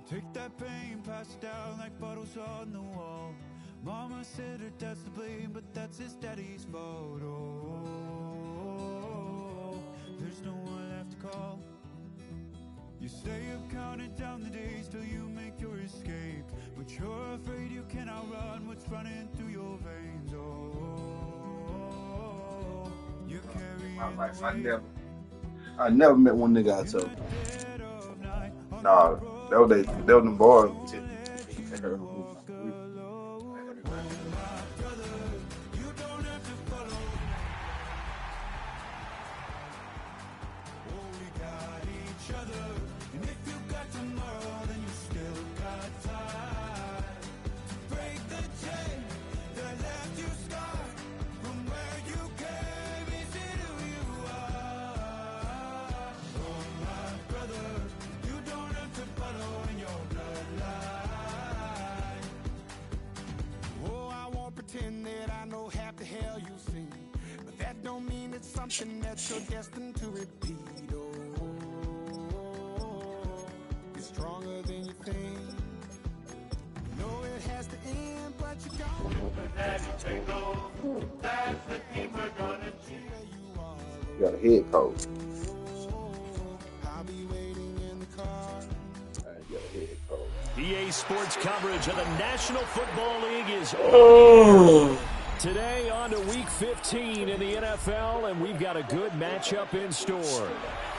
Take that pain, pass it down like photos on the wall. Mama said her dad's to blame, but that's his daddy's fault. Oh, there's no one left to call. You stay up counting down the days till you make your escape, but you're afraid you can outrun what's running through your veins. Oh, you're carrying I never met one nigga I told. Nah, that was them boys. Something that you're destined to repeat. Oh, you're stronger than you think. You know it has to end, but you don't. That's the team we're gonna cheer. You got a head coach. I'll be waiting in the car. You got a head coach. EA Sports coverage of the National Football League is over. Today on to Week 15 in the NFL, and we've got a good matchup in store,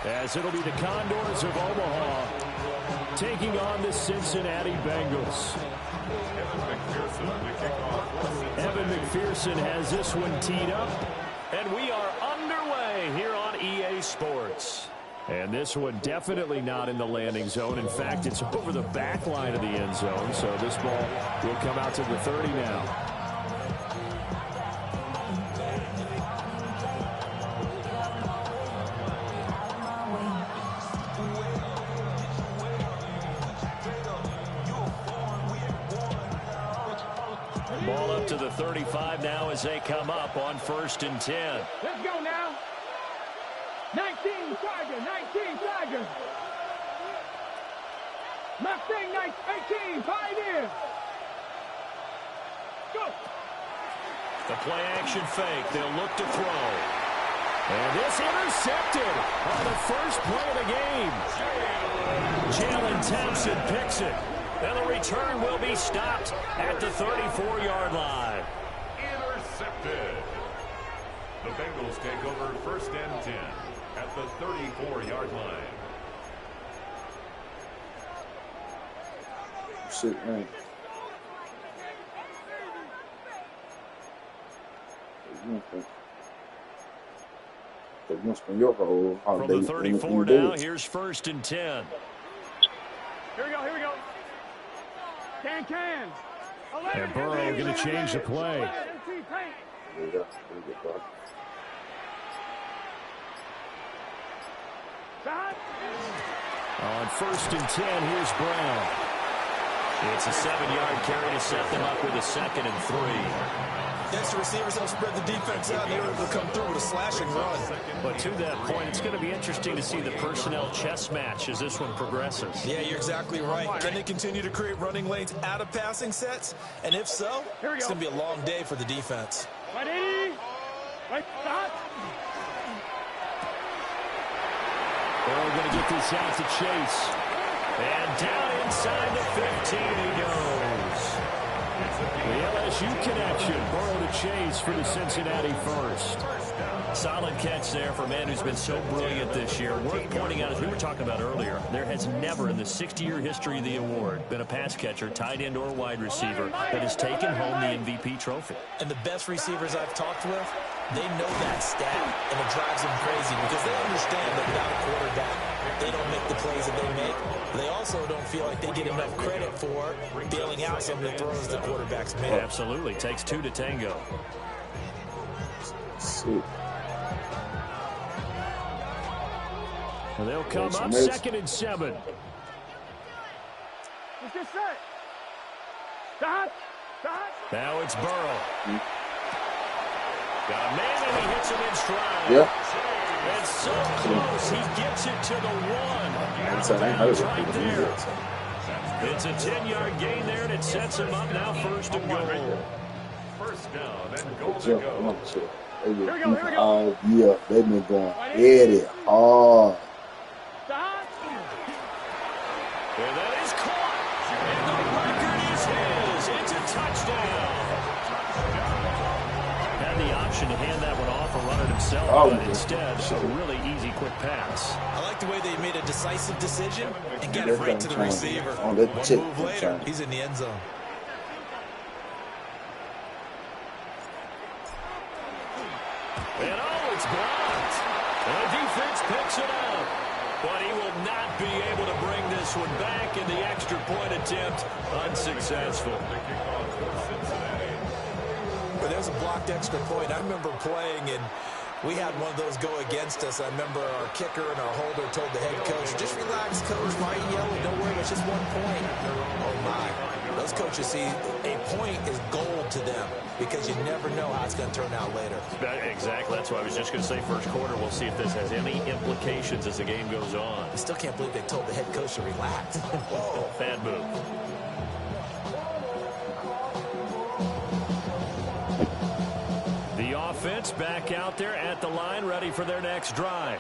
as it'll be the Condors of Omaha taking on the Cincinnati Bengals. Evan McPherson has this one teed up, and we are underway here on EA Sports. And this one definitely not in the landing zone. In fact, it's over the back line of the end zone, so this ball will come out to the 30 now. Ball up to the 35 now as they come up on 1st and 10. Let's go now. 19 Tigers, 19 Tigers. Mustang 18, Pioneer. Go. The play action fake. They'll look to throw. And this intercepted on the first play of the game. Jalen Thompson picks it. And the return will be stopped at the 34-yard line. Intercepted. The Bengals take over 1st and 10 at the 34-yard line. Shit, man. From the 34 now, here's 1st and 10. Here we go, here we go. Can. And Burrow going to change the play. On 1st and 10, here's Brown. It's a 7-yard carry to set them up with a 2nd and 3. Extra receivers help spread the defense out. They're able to come through with a slashing run. But to that point, it's going to be interesting to see the personnel chess match as this one progresses. Yeah, you're exactly right. Can they continue to create running lanes out of passing sets? And if so, it's going to be a long day for the defense. Ready? Right, stop. Burrow going to get this out to Chase. And down inside the 15 he goes. The LSU connection. Burrow to Chase for the Cincinnati first. Solid catch there for a man who's been so brilliant this year. Worth pointing out, as we were talking about earlier, there has never in the 60-year history of the award been a pass catcher, tight end, or wide receiver that has taken home the MVP trophy. And the best receivers I've talked with, they know that stat, and it drives them crazy because they understand that without a quarterback, they don't make the plays that they make. They also don't feel like they get enough credit for bailing out some of the throws the quarterbacks make. Absolutely. Takes two to tango. Sweet. And they'll come up 2nd and 7. Let's get set. Stop. Now it's Burrow. Got a man and he hits him in stride. Yeah. And so close, he gets it to the 1. That's right there. It's a 10-yard gain there, and it sets him up now first and goal. First down and goal to Jump, go. come on, chill. They been Here we go, here we go. all year. They been going heady hard. Stop. And that is caught. And the record is his. It's a touchdown. Had the option to hand that one off or run it himself, but instead, a really easy, quick pass. I like the way they made a decisive decision and got it right to the receiver. On One that tip, move later, he's in the end zone. And oh, it's blocked. And the defense picks it up. But he will not be able to bring this one back, and the extra point attempt unsuccessful. But there's a blocked extra point. I remember playing, and we had one of those go against us. I remember our kicker and our holder told the head coach, just relax, coach. Why are you yelling? Don't worry, it's just 1 point. Oh, my. Those coaches see a point is gold to them because you never know how it's going to turn out later. Exactly. That's what I was just going to say. First quarter, we'll see if this has any implications as the game goes on. I still can't believe they told the head coach to relax. Whoa. Bad move. The offense back out there at the line, ready for their next drive.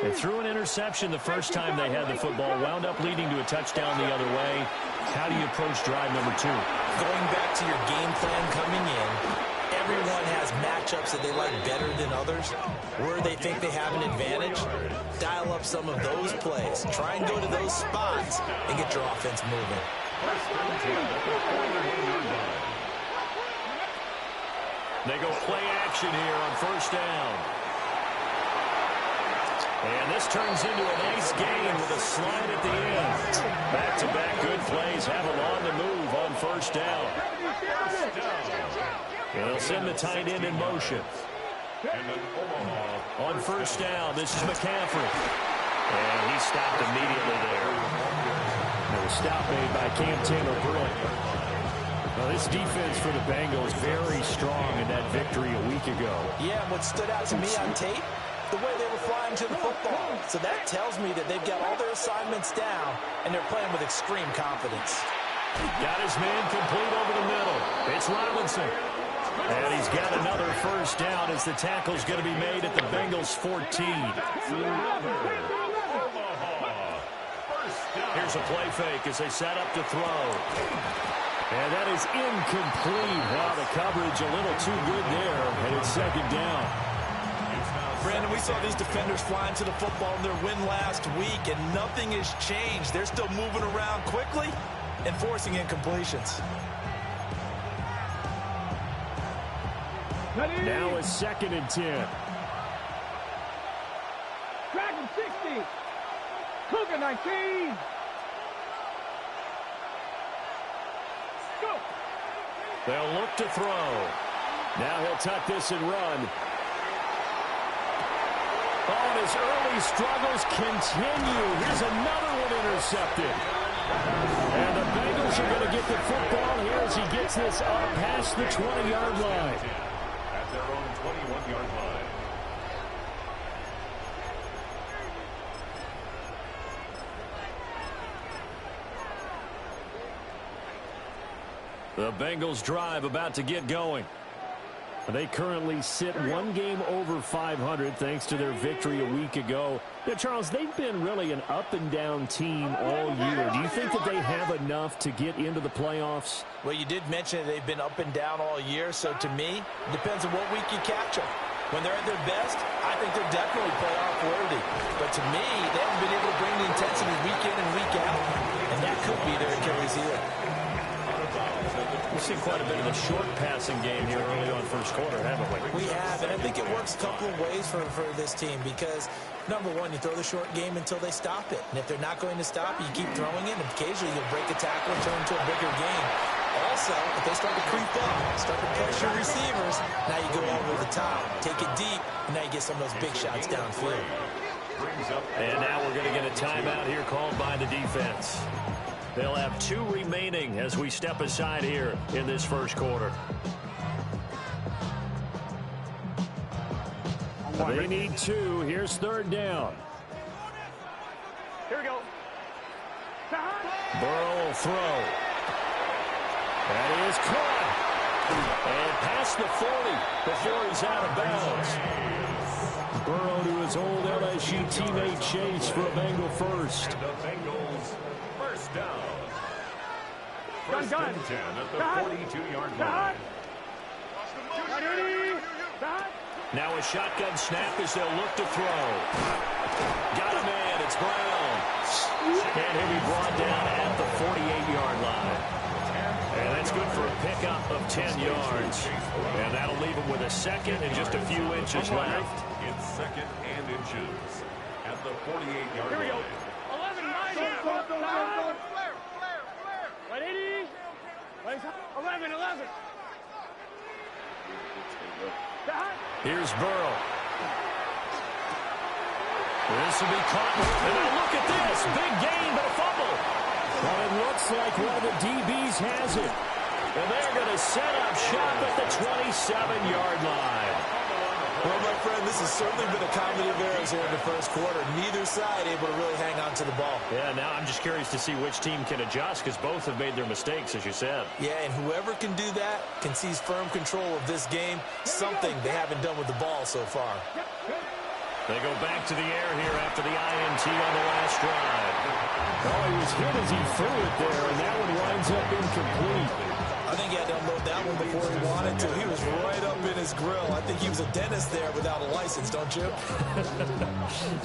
They threw an interception the first time they had the football, wound up leading to a touchdown the other way. How do you approach drive number 2? Going back to your game plan coming in, everyone has matchups that they like better than others. Where they think they have an advantage, dial up some of those plays. Try and go to those spots and get your offense moving. They go play action here on first down. And this turns into a nice gain with a slide at the end. Back-to-back good plays have them on the move on first down. And they'll send the tight end in motion. On first down, this is McCaffrey. And he stopped immediately there. And a stop made by Cam Taylor-Britt. Well, this defense for the Bengals very strong in that victory a week ago. Yeah, what stood out to me on tape, the way they were flying to the football. So that tells me that they've got all their assignments down, and they're playing with extreme confidence. Got his man complete over the middle. It's Robinson. And he's got another first down as the tackle's going to be made at the Bengals 14. Here's a play fake as they set up to throw. And that is incomplete. Wow, the coverage a little too good there, and it's second down. Brandon, we saw these defenders flying to the football in their win last week, and nothing has changed. They're still moving around quickly and forcing incompletions. Now it's 2nd and 10. Dragon 60. Cougar 19. Go. They'll look to throw. Now he'll tuck this and run. Oh, and his early struggles continue. Here's another one intercepted. And the Bengals are going to get the football here as he gets this up past the 20-yard line. At their own 21-yard line. The Bengals drive about to get going. They currently sit 1 game over 500 thanks to their victory a week ago. Now, Charles, they've been really an up-and-down team all year. Do you think that they have enough to get into the playoffs? Well, you did mention that they've been up and down all year, so to me, it depends on what week you catch them. When they're at their best, I think they're definitely playoff worthy. But to me, they haven't been able to bring the intensity week in and week out, and that could be their Achilles heel. We've seen quite a bit of a short passing game here early on first quarter, haven't we? We have, and I think it works a couple of ways for this team because, number one, you throw the short game until they stop it. And if they're not going to stop, you keep throwing it, and occasionally you'll break a tackle and turn into a bigger game. Also, if they start to creep up, start to pressure receivers, now you go over the top, take it deep, and now you get some of those big shots downfield. And now we're going to get a timeout here called by the defense. They'll have 2 remaining as we step aside here in this first quarter. They need 2. Here's 3rd down. Here we go. Burrow will throw. That is caught. And past the 40 before he's out of bounds. Burrow to his old LSU teammate Chase for a Bengal first. And the Bengals first down. First Gun. and 10 at the 42-yard line. Now a shotgun snap as they'll look to throw. Got a man. It's Brown. And he'll be brought down at the 48-yard line. And that's good for a pickup of 10 yards. And that'll leave him with a second and just a few inches left. It's second and inches at the 48-yard Here we go. line. 11. Here's Burrow. This will be caught. And now look at this. Big gain, but a fumble. Well, it looks like one of the DBs has it. And they're going to set up shop at the 27-yard line. Well, my friend, this has certainly been a comedy of errors here in the first quarter. Neither side able to really hang on to the ball. Yeah, now I'm just curious to see which team can adjust because both have made their mistakes, as you said. Yeah, and whoever can do that can seize firm control of this game, something they haven't done with the ball so far. They go back to the air here after the INT on the last drive. Oh, he was hit as he threw it there, and that one winds up incomplete. I think he had to unload that one before he wanted to. He was right up in his grill. I think he was a dentist there without a license, don't you?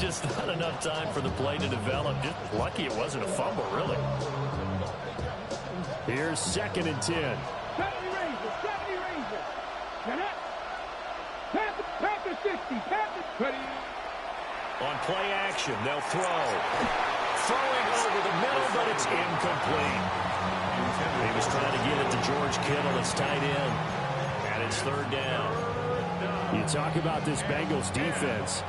Just not enough time for the play to develop. Just lucky it wasn't a fumble, really. Here's second and 10. 70 Rangers. Panther 60. Panther 20. On play action, they'll throw. Throwing over the middle, but it's incomplete. He was trying to get it to George Kittle. It's tight end. And it's third down. You talk about this Bengals defense.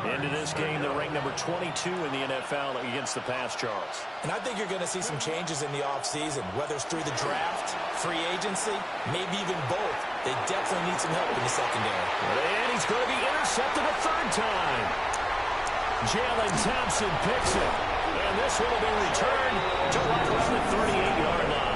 Into this game, they're ranked number 22 in the NFL against the pass, Charles. And I think you're going to see some changes in the offseason, whether it's through the draft, free agency, maybe even both. They definitely need some help in the secondary. And he's going to be intercepted a third time. Jalen Thompson picks it. And this one will be returned to right around the 38-yard line.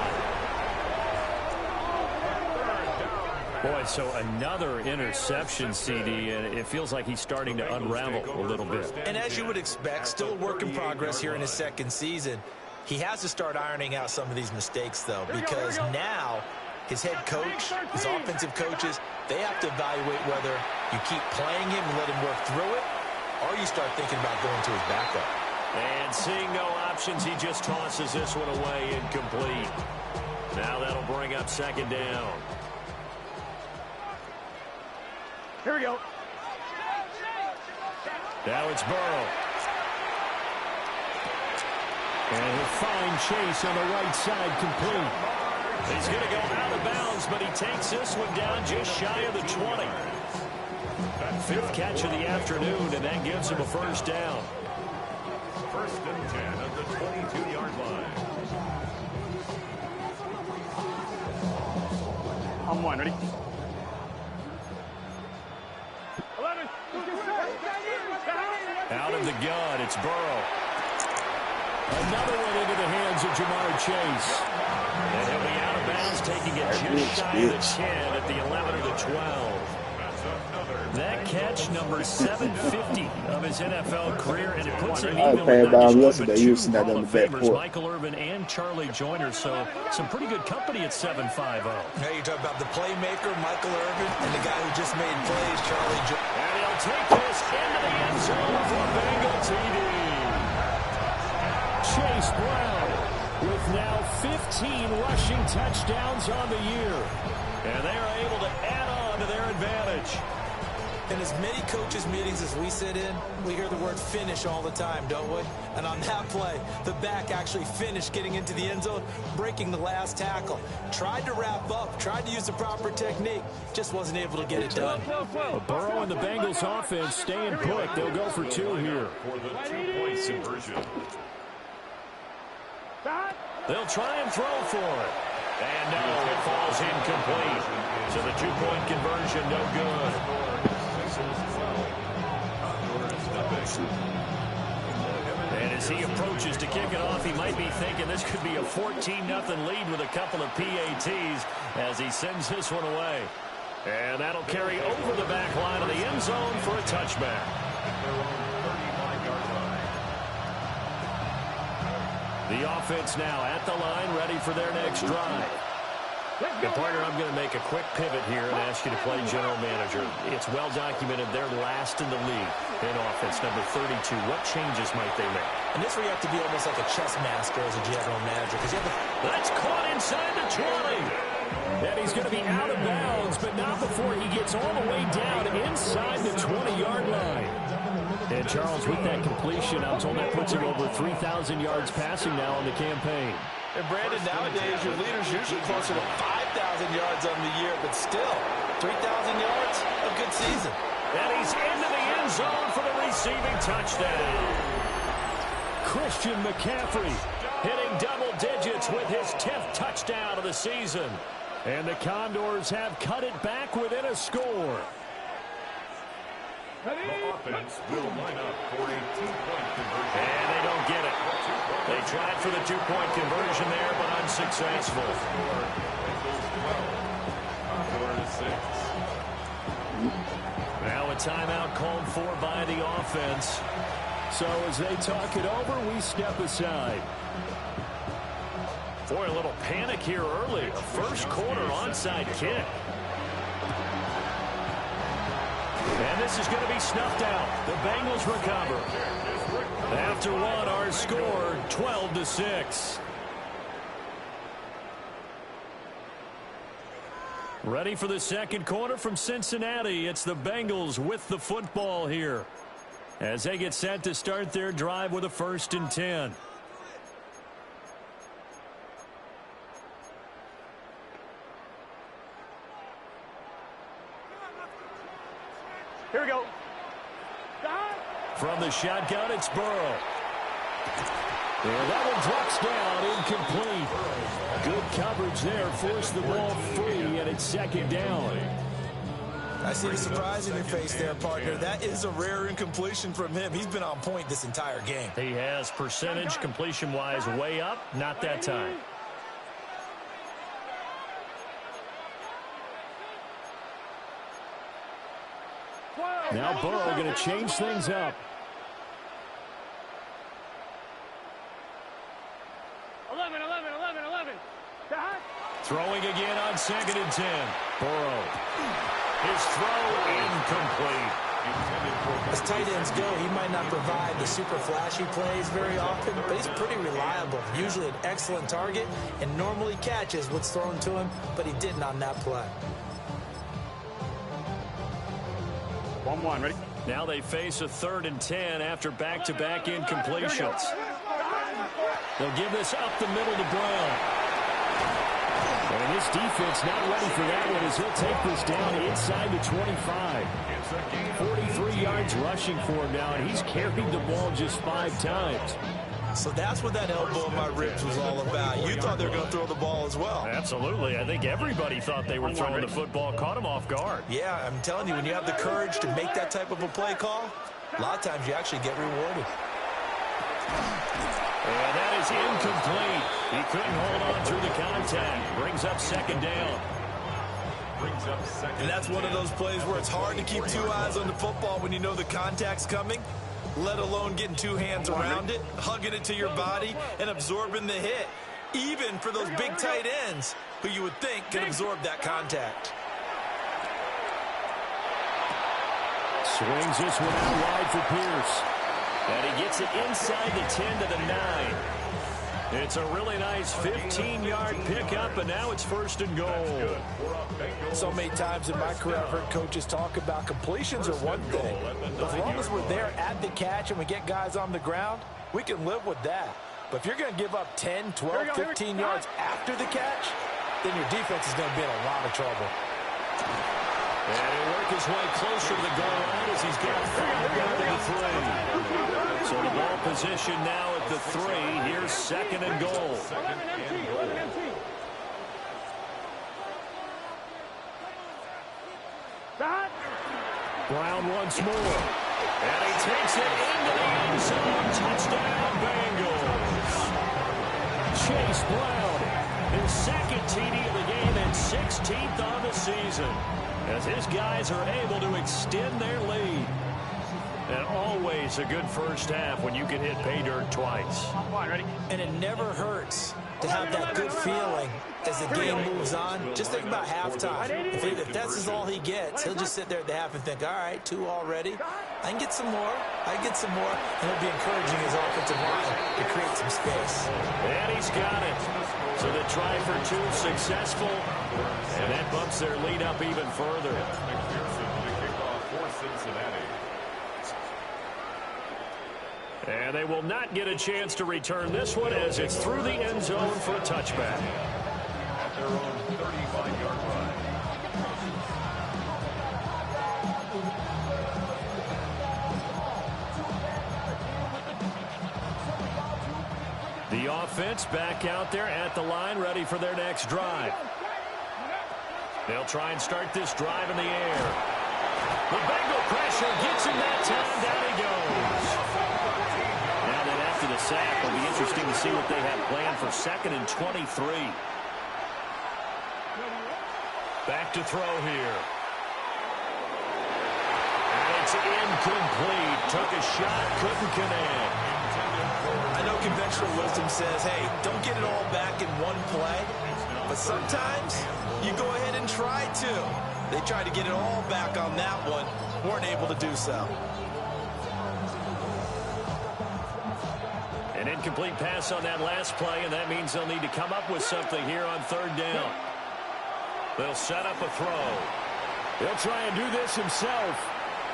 Boy, so another interception, CD, and it feels like he's starting to unravel a little bit. And as you would expect, still a work in progress here in his second season. He has to start ironing out some of these mistakes, though, because now his head coach, his offensive coaches, they have to evaluate whether you keep playing him and let him work through it, or you start thinking about going to his backup. And seeing no options, he just tosses this one away incomplete. Now that'll bring up second down. Here we go. Now it's Burrow. And he'll find Chase on the right side complete. He's going to go out of bounds, but he takes this one down just shy of the 20. Fifth catch of the afternoon, and that gives him a first down. First and 10 at the 22-yard line. On one, ready? 11. Out of the gun, it's Burrow. Another one into the hands of Jamar Chase. And he'll be out of bounds, taking it just shy of the 10 at the 11 or the 12. That catch, number 750 of his NFL career, and it puts him even with not just one, but two Hall of Famers, Michael Irvin and Charlie Joyner. So some pretty good company at 750. Now you talk about the playmaker, Michael Irvin, and the guy who just made plays, Charlie Joyner. And he'll take this into the end zone for Bengal TD. Chase Brown with now 15 rushing touchdowns on the year. And they are able to add on to their advantage. In as many coaches' meetings as we sit in, we hear the word finish all the time, don't we? And on that play, the back actually finished getting into the end zone, breaking the last tackle. Tried to wrap up, tried to use the proper technique, just wasn't able to get it done. Burrow and the Bengals offense staying put. They'll go for two here. For the 2-point conversion. They'll try and throw for it. And no, it falls incomplete. So the 2-point conversion, no good. And As he approaches to kick it off, he might be thinking this could be a 14-0 lead with a couple of PATs as he sends this one away. And that'll carry over the back line of the end zone for a touchback. The offense now at the line, ready for their next drive. And partner, I'm going to make a quick pivot here and ask you to play general manager. It's well documented they're last in the league in offense, number 32. What changes might they make? And this where you have to be almost like a chess master as a general manager. That's caught inside the 20. And he's going to be out of bounds, but not before he gets all the way down inside the 20-yard line. And Charles, with that completion, I'm told that puts him over 3,000 yards passing now on the campaign. And Brandon, nowadays your leader's usually closer to 5,000 yards on the year, but still, 3,000 yards, a good season. And he's into the end zone for the receiving touchdown. Christian McCaffrey hitting double digits with his 10th touchdown of the season. And the Condors have cut it back within a score. The offense will line up for a two-point conversion. And they don't get it. They tried for the two-point conversion there, but unsuccessful. Now a timeout called for by the offense. So as they talk it over, we step aside. Boy, a little panic here early. A first quarter onside kick. And this is going to be snuffed out. The Bengals recover. After one, our score 12-6. Ready for the second quarter from Cincinnati. It's the Bengals with the football here as they get set to start their drive with a 1st and 10. Here we go. From the shotgun, it's Burrow. And that one drops down, incomplete. Good coverage there, forced the ball free, and it's 2nd down. I see the surprise in your face there, partner. That is a rare incompletion from him. He's been on point this entire game. He has percentage completion-wise way up, not that time. Now Burrow going to change things up. 11. Throwing again on 2nd and 10. Burrow. His throw incomplete. As tight ends go, he might not provide the super flashy plays very often, but he's pretty reliable. Usually an excellent target and normally catches what's thrown to him, but he didn't on that play. 1-1, ready? Now they face a 3rd and 10 after back-to-back incompletions. They'll give this up the middle to Brown. And this defense not ready for that one as he'll take this down inside the 25. 43 yards rushing for him now, and he's carried the ball just 5 times. So that's what that elbow in my ribs was all about. You thought they were going to throw the ball as well. Absolutely. I think everybody thought they were throwing the football, caught him off guard. Yeah, I'm telling you, when you have the courage to make that type of a play call, a lot of times you actually get rewarded. And that is incomplete. He couldn't hold on through the contact. Brings up 2nd down. And that's one of those plays where it's hard to keep 2 eyes on the football when you know the contact's coming, let alone getting 2 hands around it, hugging it to your body, and absorbing the hit. Even for those big tight ends who you would think can absorb that contact. Swings this one out wide for Pierce. And he gets it inside the 10 to the 9. It's a really nice 15-yard pickup, and now it's 1st and goal. So many times in my career, I've heard coaches talk about completions are one thing. As long as we're there at the catch and we get guys on the ground, we can live with that. But if you're going to give up 10, 12, 15 yards after the catch, then your defense is going to be in a lot of trouble. And he'll work his way closer to the goal line as he's got 5 down to the 3. So the ball position now at the 3. Here's 2nd and goal. Brown once more. And he takes it into the end zone. Touchdown, Bengals. Chase Brown, his second TD of the game and 16th on the season, as his guys are able to extend their lead. And always a good first half when you can hit pay dirt twice. And it never hurts to have that good feeling as the game moves on. Just think about halftime. If that's all he gets, he'll just sit there at the half and think, all right, 2 already. I can get some more. I can get some more. And he'll be encouraging his offensive line to create some space. And he's got it. So the try for 2 successful. And that bumps their lead up even further. And they will not get a chance to return this one as it's through the end zone for a touchback. At their own 35-yard line. The offense back out there at the line, ready for their next drive. They'll try and start this drive in the air. The Bengal pressure gets him that time. Down he goes. Now that after the sack, it'll be interesting to see what they have planned for 2nd and 23. Back to throw here. And it's incomplete. Took a shot, couldn't connect. I know conventional wisdom says, hey, don't get it all back in one play. But sometimes you go ahead and try to. They tried to get it all back on that one. Weren't able to do so. An incomplete pass on that last play, and that means they'll need to come up with something here on 3rd down. They'll set up a throw. He'll try and do this himself.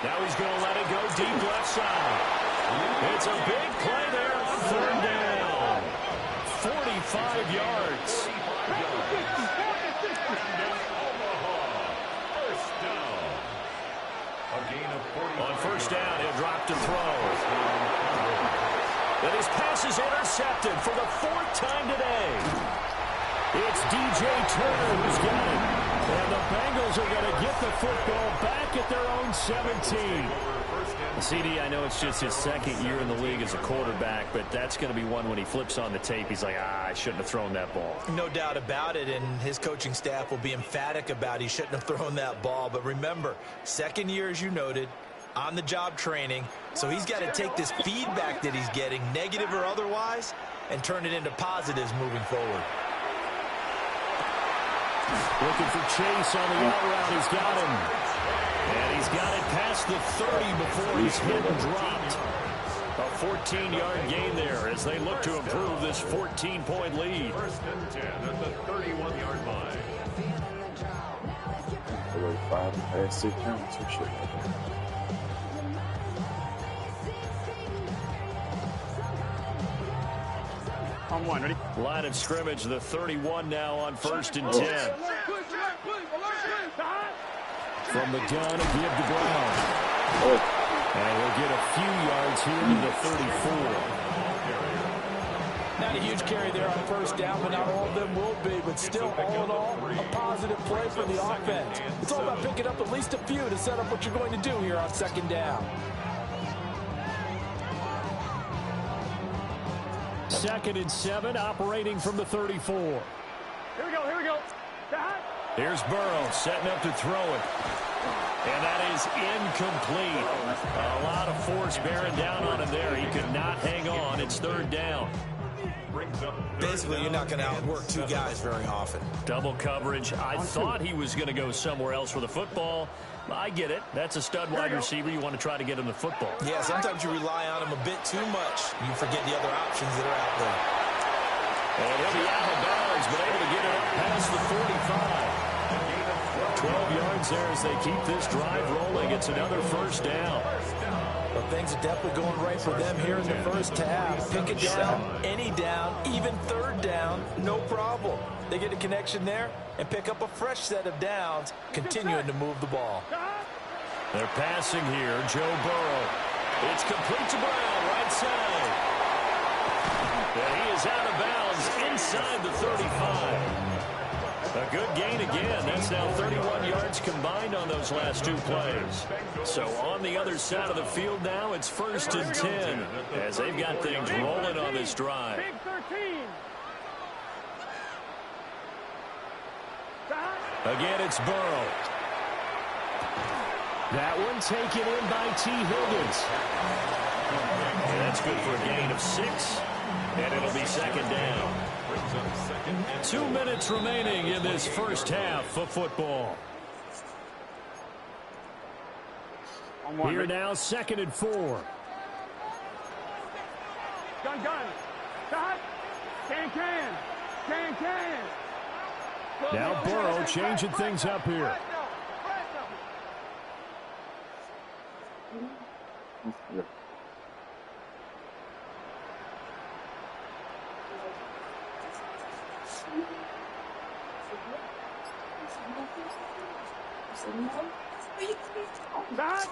Now he's going to let it go deep left side. It's a big play there on 3rd down. 45 yards. On 1st down, he'll drop to throw. And his pass is intercepted for the 4th time today. It's DJ Turner who's got it. And the Bengals are going to get the football back at their own 17. CD, I know it's just his 2nd year in the league as a quarterback, but that's going to be one when he flips on the tape, he's like, I shouldn't have thrown that ball. No doubt about it, and his coaching staff will be emphatic about he shouldn't have thrown that ball. But remember, 2nd year, as you noted, on-the-job training, so he's got to take this feedback that he's getting, negative or otherwise, and turn it into positives moving forward. Looking for Chase on the out route. He's got him. And he's got it past the 30 before he's hit and dropped. A 14-yard gain there as they look to improve this 14-point lead. 1st and 10 at the 31-yard line. On 1, ready? Line of scrimmage, the 31 now on 1st and 10. From the gun, a give to Brown. And we'll get a few yards here to the 34. Not a huge carry there on 1st down, but not all of them will be. But still, all in all, a positive play for the offense. It's all about picking up at least a few to set up what you're going to do here on 2nd down. 2nd and 7, operating from the 34. Here we go, here we go. Here's Burrow setting up to throw it. And that is incomplete. A lot of force bearing down on him there. He could not hang on. It's 3rd down. Basically, you're not going to outwork 2 guys very often. Double coverage. I thought he was going to go somewhere else with the football. I get it. That's a stud wide receiver. You want to try to get him the football. Yeah, sometimes you rely on him a bit too much. You forget the other options that are out there. And he'll be out of bounds, but able to get it up past the 45. 12 yards there as they keep this drive rolling. It's another 1st down. Well, things are definitely going right for them here in the 1st half. Pick it down, any down, even 3rd down, no problem. They get a connection there and pick up a fresh set of downs, continuing to move the ball. They're passing here. Joe Burrow. It's complete to Brown, right side. And he is out of bounds inside the 35. A good gain again. That's now 31 yards combined on those last two plays. So on the other side of the field now, it's 1st and 10 as they've got things rolling on this drive. Big 13. Again, it's Burrow. That one taken in by T. Higgins. And that's good for a gain of 6. And it'll be 2nd down. 2 minutes remaining in this first half of football. Here now, 2nd and 4. Gun. Shot. Can. Now Burrow changing things up here.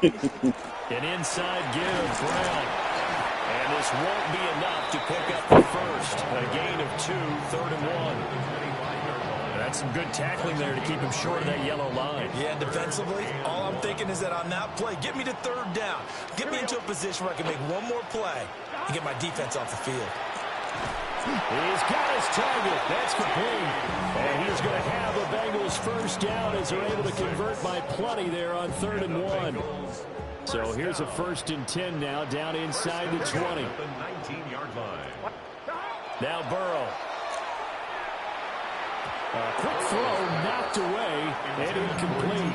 An inside give, Brown. And this won't be enough to pick up the first. A gain of 2, 3rd and 1. That's some good tackling there to keep him short of that yellow line. Yeah, and defensively, all I'm thinking is that on that play, get me to 3rd down. Get me into a position where I can make one more play and get my defense off the field. He's got his target. That's complete. And he's going to have the Bengals first down as they're able to convert by plenty there on 3rd and 1. So here's a 1st and 10 now down inside the 20. Now Burrow. A quick throw knocked away and incomplete.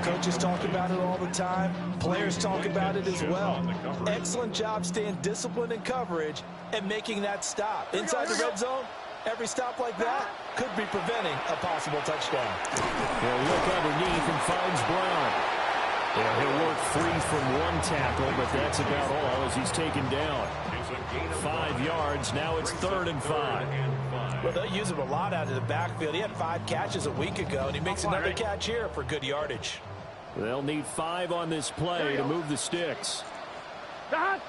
Coaches talk about it all the time. Players talk about it as well. Excellent job staying disciplined in coverage and making that stop. Inside the red zone, every stop like that could be preventing a possible touchdown. He'll look underneath and finds Brown. Yeah, he'll work free from one tackle, but that's about all as he's taken down. 5 yards. Now it's 3rd and 5. Well, they'll use him a lot out of the backfield. He had 5 catches a week ago, and he makes another catch here for good yardage. They'll need 5 on this play to move the sticks. Right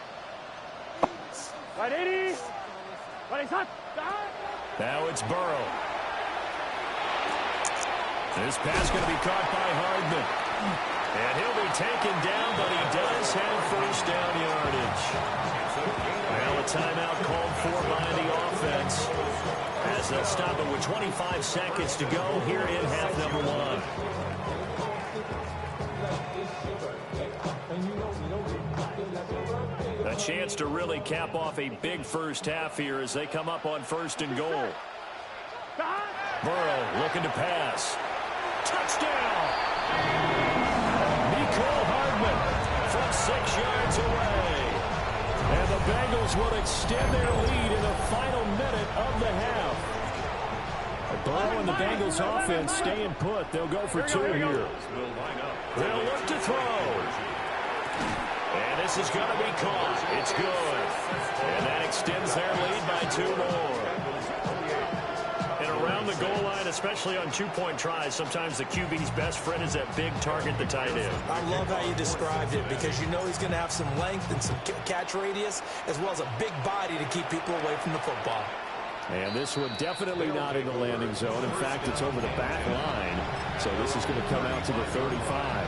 80. Right hot. Now it's Burrow. This pass going to be caught by Hardman. And he'll be taken down, but he does have first down yardage. Well, a timeout called for by the offense as they'll stop it with 25 seconds to go here in half number 1. A chance to really cap off a big first half here as they come up on 1st and goal. Burrow looking to pass. Touchdown! Mecole Hardman from 6 yards away. And the Bengals will extend their lead in the final minute of the half. Burrow and the Bengals offense staying put. They'll go for 2 here. They'll look to throw. And this is going to be caught. It's good. And that extends their lead by 2 more. And around the goal line, especially on 2-point tries, sometimes the QB's best friend is that big target, the tight end. I love how you described it because you know he's going to have some length and some catch radius as well as a big body to keep people away from the football. And this one definitely not in the landing zone. In fact, it's over the back line. So this is going to come out to the 35.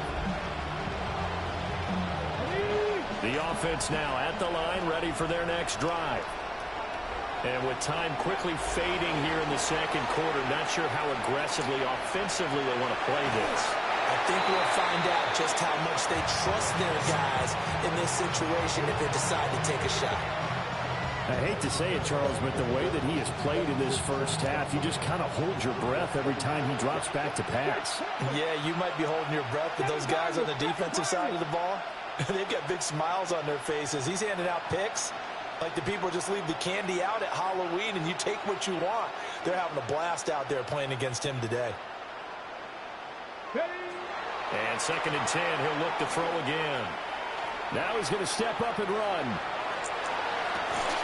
The offense now at the line, ready for their next drive. And with time quickly fading here in the second quarter, not sure how aggressively, offensively they want to play this. I think we'll find out just how much they trust their guys in this situation if they decide to take a shot. I hate to say it, Charles, but the way that he has played in this first half, you just kind of hold your breath every time he drops back to pass. Yeah, you might be holding your breath, but those guys on the defensive side of the ball, they've got big smiles on their faces. He's handing out picks like the people just leave the candy out at Halloween and you take what you want. They're having a blast out there playing against him today. And 2nd and 10, he'll look to throw again. Now he's going to step up and run.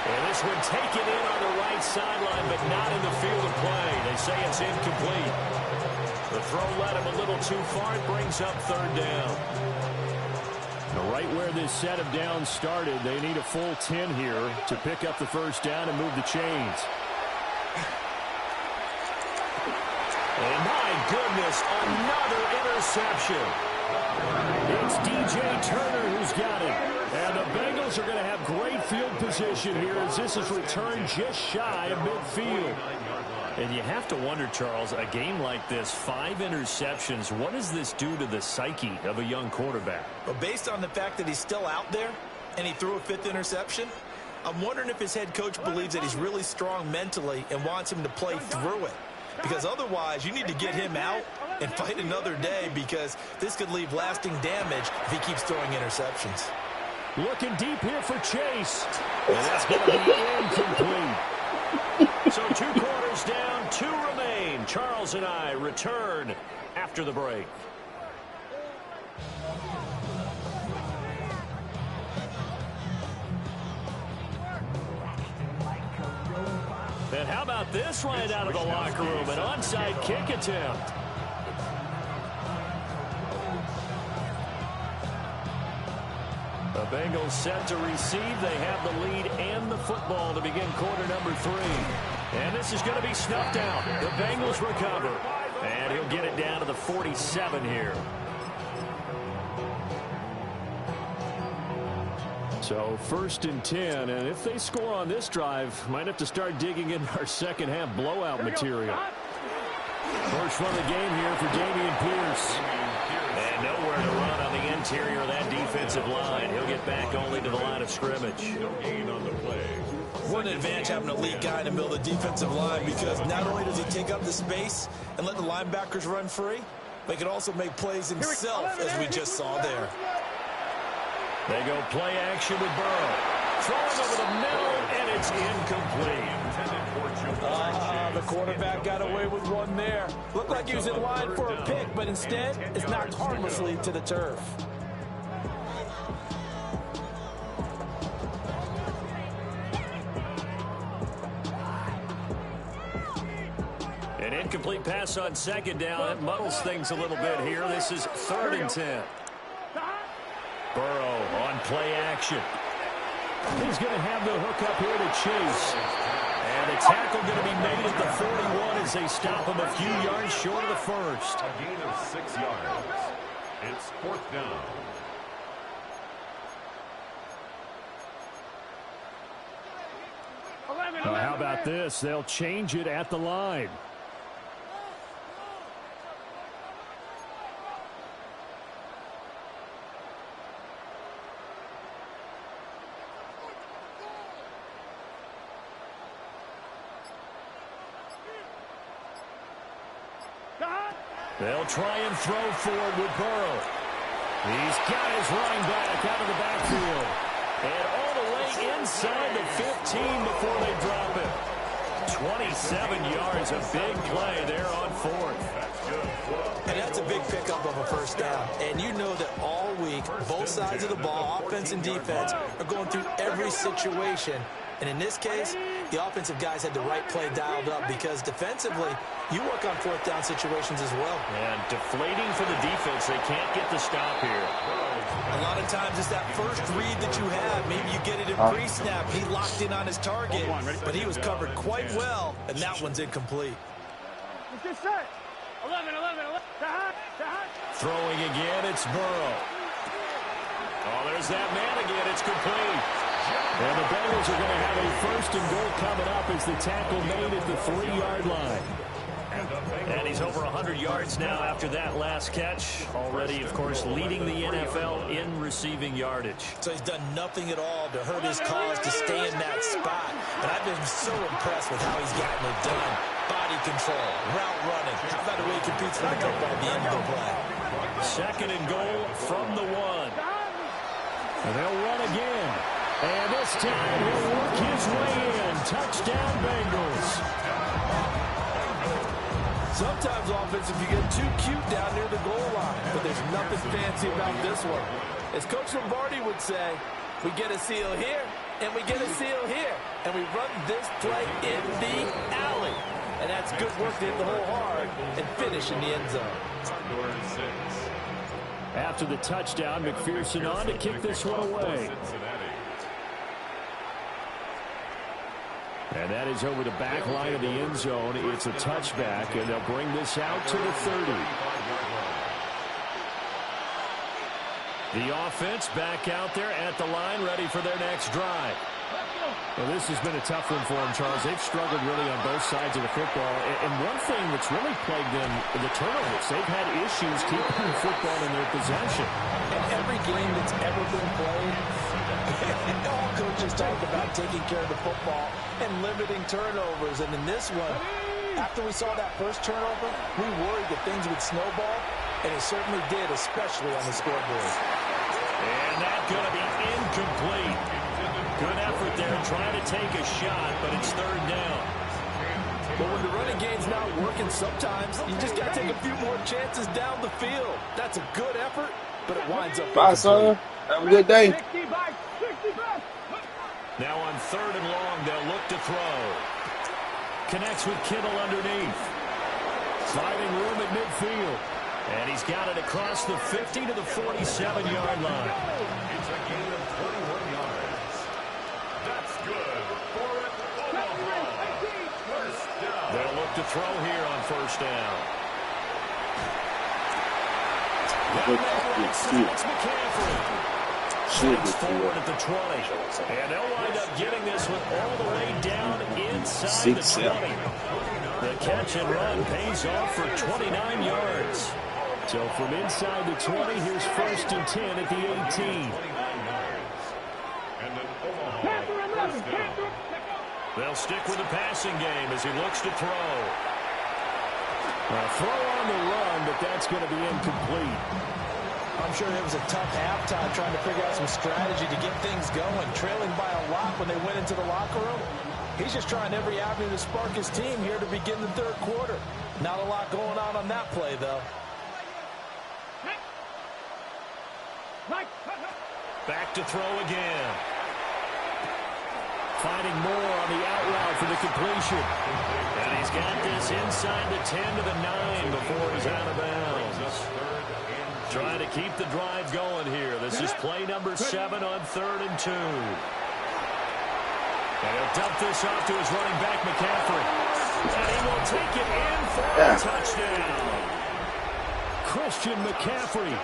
And this one taken in on the right sideline, but not in the field of play. They say it's incomplete. The throw led him a little too far. It brings up 3rd down. Right where this set of downs started, they need a full 10 here to pick up the first down and move the chains. goodness, another interception. It's DJ Turner who's got it. And the Bengals are going to have great field position here as this is returned just shy of midfield. And you have to wonder, Charles, a game like this, 5 interceptions, what does this do to the psyche of a young quarterback? But based on the fact that he's still out there and he threw a 5th interception, I'm wondering if his head coach believes that he's really strong mentally and wants him to play through it. Because otherwise, you need to get him out and fight another day, because this could leave lasting damage if he keeps throwing interceptions. Looking deep here for Chase. And that's going to be incomplete. So 2 quarters down, 2 remain. Charles and I return after the break. And how about this right out of the locker room? An onside kick attempt. The Bengals set to receive. They have the lead and the football to begin quarter number 3. And this is going to be snuffed out. The Bengals recover. And he'll get it down to the 47 here. So 1st and 10, and if they score on this drive, might have to start digging into our second half blowout material. First run of the game here for Dameon Pierce. And nowhere to run on the interior of that defensive line. He'll get back only to the line of scrimmage. No gain on the play. What an advantage having an elite guy in the middle of the defensive line, because not only does he take up the space and let the linebackers run free, but he can also make plays himself, as we just saw there. They go play action with Burrow. Throwing over the middle, and it's incomplete. The quarterback got away with one there. Looked like he was in line for a pick, but instead, it's knocked harmlessly to the turf. An incomplete pass on 2nd down. That muddles things a little bit here. This is 3rd and 10. Burrow on play action. He's going to have the hook up here to Chase. And the tackle going to be made at the 41 as they stop him a few yards short of the 1st. A gain of 6 yards. It's 4th down. How about this? They'll change it at the line. They'll try and throw forward with Burrow. He's got his running back out of the backfield. And all the way inside the 15 before they drop it. 27 yards, a big play there on 4th. And that's a big pickup of a 1st down. And you know that all week, both sides of the ball, offense and defense, are going through every situation. And in this case, the offensive guys had the right play dialed up, because defensively, you work on 4th down situations as well. And deflating for the defense. They can't get the stop here. A lot of times it's that first read that you have. Maybe you get it in pre-snap. He locked in on his target, but he was covered quite well, and that one's incomplete. Get set. 11. Throwing again, it's Burrow. Oh, there's that man again. It's complete. And the Bengals are going to have a 1st and goal coming up as the tackle made at the 3-yard line. And he's over 100 yards now after that last catch. Already, of course, leading the NFL in receiving yardage. So he's done nothing at all to hurt his cause to stay in that spot. And I've been so impressed with how he's gotten it done. Body control, route running. How about the way he competes for the football at the end of the play? 2nd and goal from the 1. And they'll run again. And this time he'll work his way in. Touchdown, Bengals. Sometimes offensive, you get too cute down near the goal line, but there's nothing fancy about this one. As Coach Lombardi would say, we get a seal here, and we get a seal here, and we run this play in the alley. And that's good work to hit the hole hard and finish in the end zone. After the touchdown, McPherson on to kick this one away. And that is over the back line of the end zone. It's a touchback, and they'll bring this out to the 30. The offense back out there at the line, ready for their next drive. Well, this has been a tough one for them, Charles. They've struggled really on both sides of the football. And one thing that's really plagued them, the turnovers. They've had issues keeping the football in their possession. In every game that's ever been played, all coaches talk about taking care of the football and limiting turnovers. And in this one, after we saw that first turnover, we worried that things would snowball, and it certainly did, especially on the scoreboard. And that's going to be incomplete. Good effort there, trying to take a shot, but it's third down. But when the running game's not working, sometimes you just got to take a few more chances down the field. That's a good effort, but it winds up. Bye, son. Have a good day. Now on third and long, they'll look to throw. Connects with Kittle underneath. Finding room at midfield. And he's got it across the 50 to the 47-yard line. It's a gain of 21 yards. That's good for an Omaha first down. They'll look to throw here on first down. McCaffrey. It's forward at the 20. And they'll wind up getting this one all the way down inside the 20. The catch and run pays off for 29 yards. So from inside the 20, here's first and 10 at the 18. And an Omaha first down. They'll stick with the passing game as he looks to throw. A throw on the run, but that's going to be incomplete. I'm sure it was a tough halftime trying to figure out some strategy to get things going. Trailing by a lot when they went into the locker room. He's just trying every avenue to spark his team here to begin the third quarter. Not a lot going on that play, though. Back to throw again. Finding more on the out route for the completion. And he's got this inside the 10 to the 9 before he's out of bounds. Trying to keep the drive going here. This is play number 7 on 3rd and 2. And he'll dump this off to his running back, McCaffrey. And he will take it in for a touchdown. Christian McCaffrey,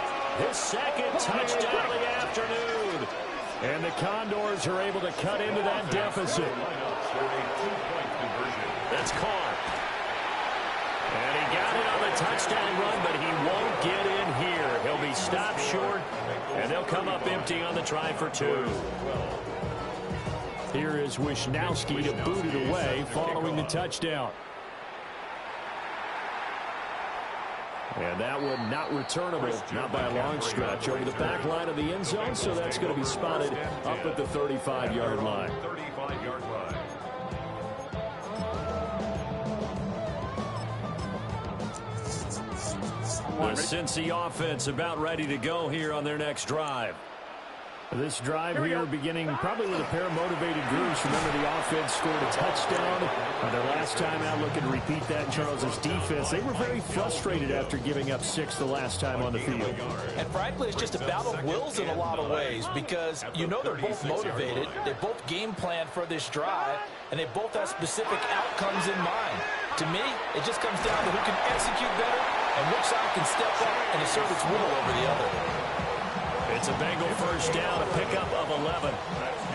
his second touchdown of the afternoon. And the Condors are able to cut into that deficit. That's caught. And he got it on the touchdown run, but he won't get in here. He'll be stopped short, and they'll come up empty on the try for 2. Here is Wisnowski to boot it away following the touchdown. And that one not returnable, not by a long stretch, over the back line of the end zone, so that's going to be spotted up at the 35-yard line. 35-yard line. The Cincy offense about ready to go here on their next drive. This drive here beginning probably with a pair of motivated groups. Remember, the offense scored a touchdown. Their last time out, looking to repeat that in Charles's defense. They were very frustrated after giving up 6 the last time on the field. And frankly, it's just a battle of wills in a lot of ways because you know they're both motivated. They both game plan for this drive, and they both have specific outcomes in mind. To me, it just comes down to who can execute better and which side can step up and assert its will over the other. It's a Bengal first down, a pickup of 11.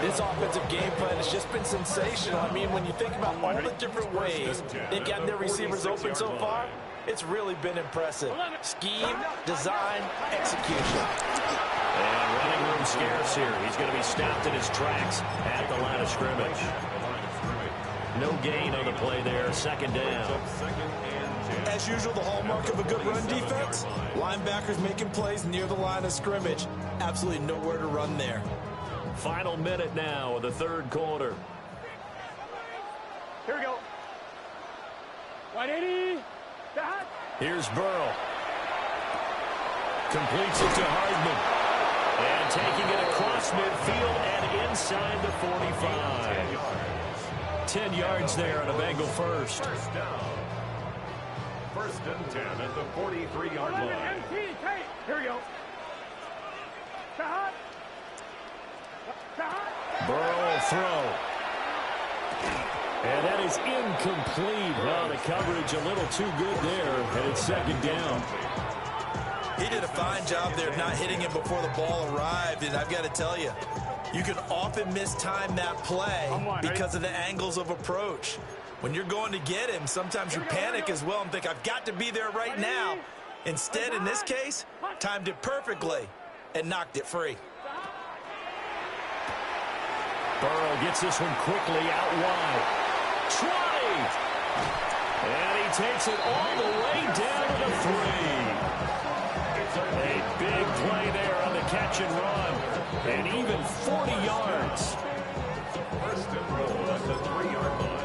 This offensive game plan has just been sensational. I mean, when you think about all the different ways they've gotten their receivers open so far, it's really been impressive. Scheme, design, execution. And running room scarce here. He's going to be stopped in his tracks at the line of scrimmage. No gain on the play there, second down. As usual, the hallmark of a good run defense, linebackers making plays near the line of scrimmage. Absolutely nowhere to run there. Final minute now of the third quarter. Here we go. 180. Here's Burrow. Completes it to Hardman. And taking it across midfield and inside the 45. 10 yards there on a Bengal first. First down. First and 10 at the 43-yard line. Here we go. Burrow will throw. And that is incomplete. Well, the coverage a little too good there, and it's second down. He did a fine job there not hitting him before the ball arrived, and I've got to tell you, you can often mistime that play because of the angles of approach. When you're going to get him, sometimes you panic as well and think, I've got to be there right now. Instead, in this case, timed it perfectly and knocked it free. Burrow gets this one quickly out wide. 20! And he takes it all the way down to the 3. A big play there on the catch and run. And even 40 yards. First and goal at the 3-yard line.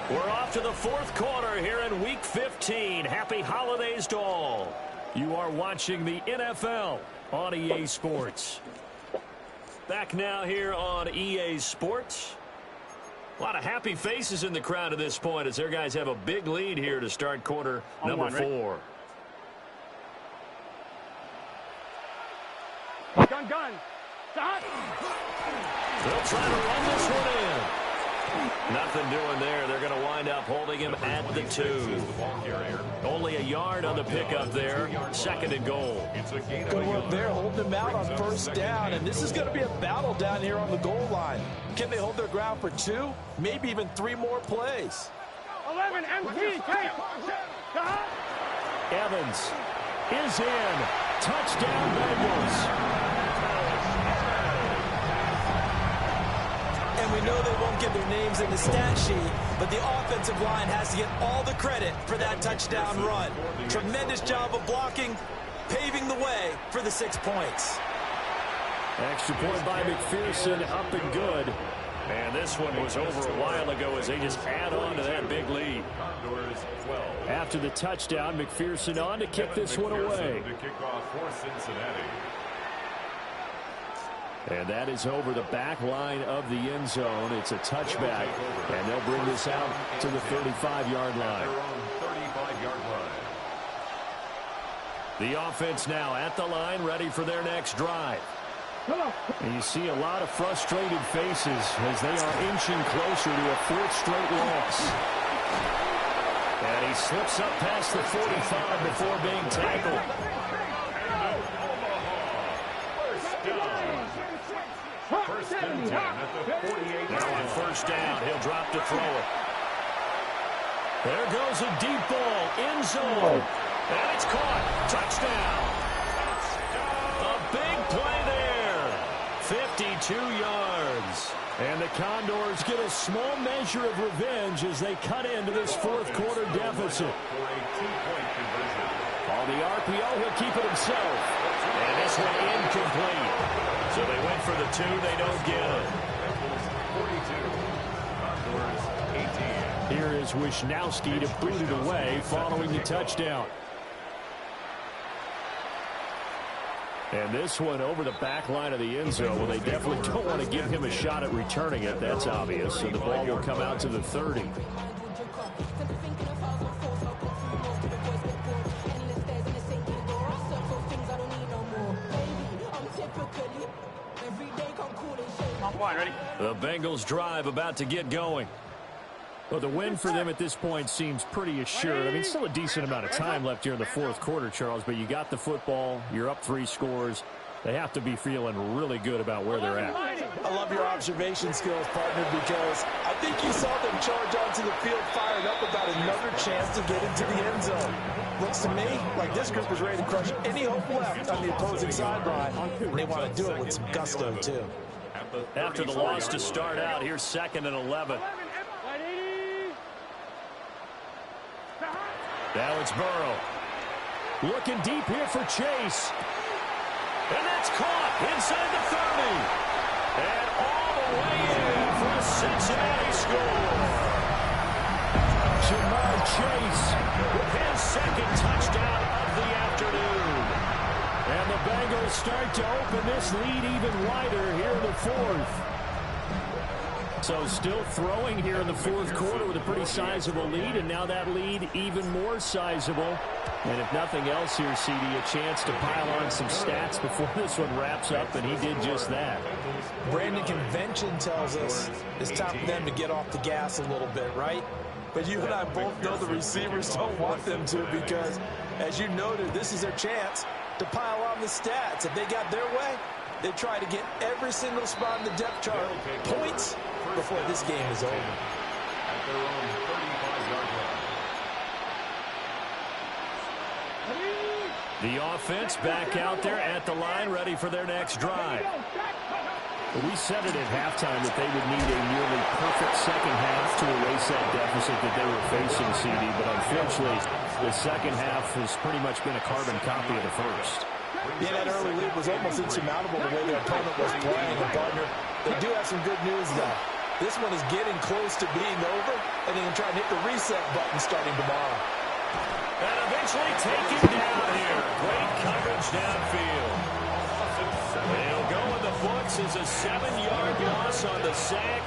We're off to the fourth quarter here in Week 15. Happy holidays to all. You are watching the NFL on EA Sports. Back now here on EA Sports. A lot of happy faces in the crowd at this point as their guys have a big lead here to start quarter number 4. Gun. Stop. They'll try to run this one in. Nothing doing there. They're going to wind up holding him at the 2. Only a yard on the pickup there. Second and goal. Good work there, holding him out on first down. And this is going to be a battle down here on the goal line. Can they hold their ground for 2, maybe even 3 more plays? 11 MT. Take. Evans is in. Touchdown, Bengals. And we know they won't get their names in the stat sheet, but the offensive line has to get all the credit for that touchdown run. Tremendous job of blocking, paving the way for the 6 points. Extra point by McPherson, up and good. And this one was over a while ago as they just add on to that big lead. After the touchdown, McPherson on to kick this one away. And that is over the back line of the end zone. It's a touchback, and they'll bring this out to the 35-yard line. The offense now at the line, ready for their next drive. And you see a lot of frustrated faces as they are inching closer to a 4th straight loss. And he slips up past the 45 before being tackled. First and 10 at the 48. Now on first down, he'll drop to throw it. There goes a deep ball, end zone. And it's caught. Touchdown. A big play there. 52 yards. And the Condors get a small measure of revenge as they cut into this 4th quarter deficit. For a 2-point conversion. On the RPO, he'll keep it himself. And this one incomplete. So they went for the 2, they don't get it. 42. Condors 18. Here is Wisnowski to boot it away following the touchdown. And this one over the back line of the end zone. Well, they definitely don't want to give him a shot at returning it. That's obvious. So the ball will come out to the 30. Ready? The Bengals drive about to get going. Well, the win for them at this point seems pretty assured. I mean, still a decent amount of time left here in the 4th quarter, Charles, but you got the football. You're up 3 scores. They have to be feeling really good about where they're at. I love your observation skills, partner, because I think you saw them charge onto the field fired up about another chance to get into the end zone. Looks to me like this group is ready to crush any hope left on the opposing sideline. They want to do it with some gusto, too. After the loss to start out, here's 2nd and 11. Now it's Burrow. Looking deep here for Chase. And that's caught inside the 30. And all the way in for a Cincinnati score. Ja'Marr Chase with his 2nd touchdown of the afternoon. And the Bengals start to open this lead even wider here in the 4th. So still throwing here in the fourth quarter with a pretty sizable lead, and now that lead even more sizable. And if nothing else here, CD, a chance to pile on some stats before this one wraps up, and he did just that. Brandon, convention tells us it's time for them to get off the gas a little bit, right? But you and I both know the receivers don't want them to because, as you noted, this is their chance to pile on the stats. If they got their way, they try to get every single spot in the depth chart points before this game is over. At their own 35-yard line. The offense back out there at the line, ready for their next drive. We said it at halftime that they would need a nearly perfect second half to erase that deficit that they were facing, CD, but unfortunately, the second half has pretty much been a carbon copy of the first. Yeah, that early lead was almost insurmountable the way their opponent was playing. And, partner, they do have some good news, though. This one is getting close to being over, and they can try and hit the reset button starting tomorrow. And eventually take it down here. Great coverage downfield. It'll go in the books as a 7-yard loss on the sack,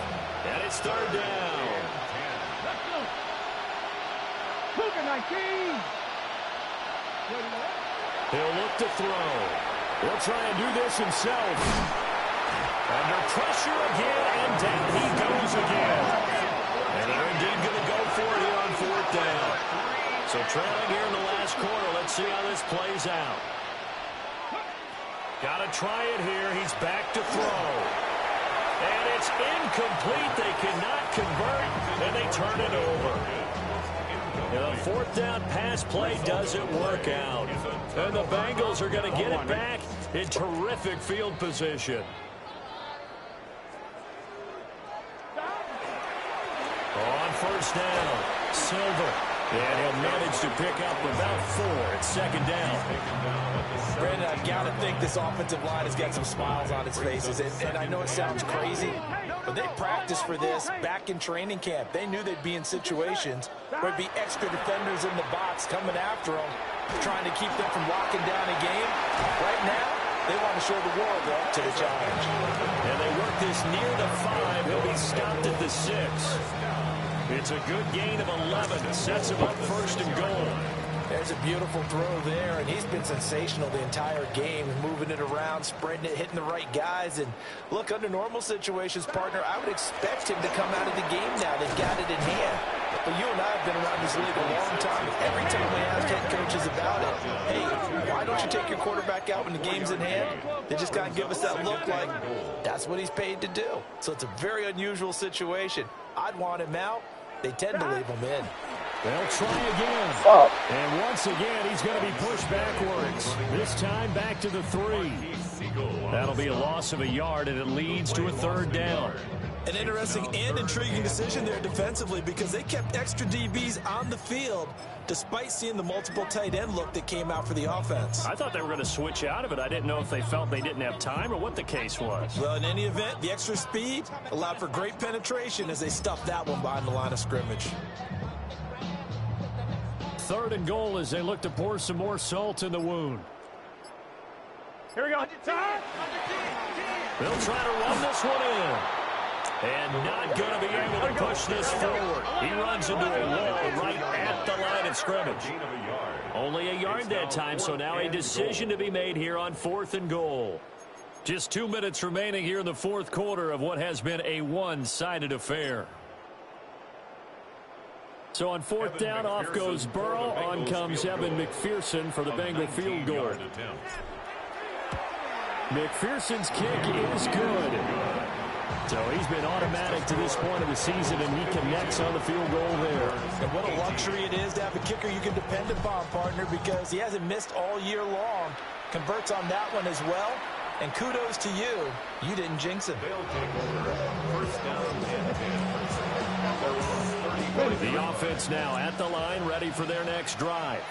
and it's third down. He'll look to throw. He'll try and do this himself. Under pressure again, and down he goes again. And they're indeed going to go for it here on fourth down. So trailing here in the last quarter. Let's see how this plays out. Got to try it here. He's back to throw. And it's incomplete. They cannot convert, and they turn it over. The fourth down pass play doesn't work out. And the Bengals are going to get it back in terrific field position. On first down, Silver. And he'll manage to pick up about 4 at second down. Brandon, I've got to think this offensive line has got some smiles on its faces. And I know it sounds crazy, but they practiced for this back in training camp. They knew they'd be in situations where there'd be extra defenders in the box coming after them, trying to keep them from locking down a game. Right now, they want to show the world they're up to the challenge. And they work this near the 5. He'll be stopped at the 6. It's a good gain of 11. Sets him up first and goal. There's a beautiful throw there, and he's been sensational the entire game, moving it around, spreading it, hitting the right guys. And look, under normal situations, partner, I would expect him to come out of the game now. They've got it in hand. But you and I have been around this league a long time. Every time we ask head coaches about it, hey, why don't you take your quarterback out when the game's in hand? They just kind of give us that look like that's what he's paid to do. So it's a very unusual situation. I'd want him out. They tend to leave him in. They'll try again. And once again, he's going to be pushed backwards. This time back to the 3. That'll be a loss of a yard, and it leads to a third down. An interesting and intriguing decision there defensively because they kept extra DBs on the field despite seeing the multiple tight end look that came out for the offense. I thought they were going to switch out of it. I didn't know if they felt they didn't have time or what the case was. Well, in any event, the extra speed allowed for great penetration as they stuffed that one behind the line of scrimmage. Third and goal as they look to pour some more salt in the wound. Here we go. They'll try to run this one in. And not going to be able to push this forward. He runs into a wall right at the line of scrimmage. Only a yard that time, so now a decision to be made here on fourth and goal. Just 2 minutes remaining here in the fourth quarter of what has been a one-sided affair. So on fourth down, off goes Burrow. On comes Evan McPherson for the Bengal field goal. McPherson's kick is good. So he's been automatic to this point of the season, and he connects on the field goal there. And what a luxury it is to have a kicker you can depend upon, partner, because he hasn't missed all year long. Converts on that one as well. And kudos to you. You didn't jinx him. The offense now at the line, ready for their next drive.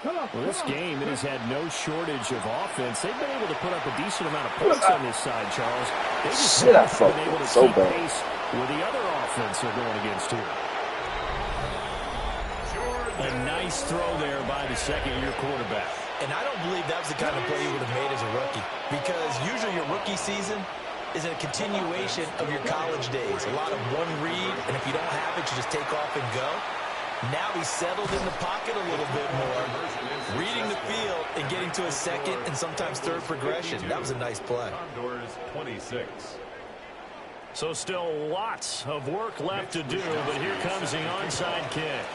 Well, this game, it has had no shortage of offense. They've been able to put up a decent amount of points on this side, Charles. They just haven't been able to keep pace with the other offense they're going against here. A nice throw there by the second-year quarterback. And I don't believe that was the kind of play he would have made as a rookie. Because usually your rookie season, is a continuation of your college days. A lot of one read, and if you don't have it, you just take off and go. Now he's settled in the pocket a little bit more, reading the field and getting to a second and sometimes third progression. That was a nice play. Condors 26. So still lots of work left to do, but here comes the onside kick.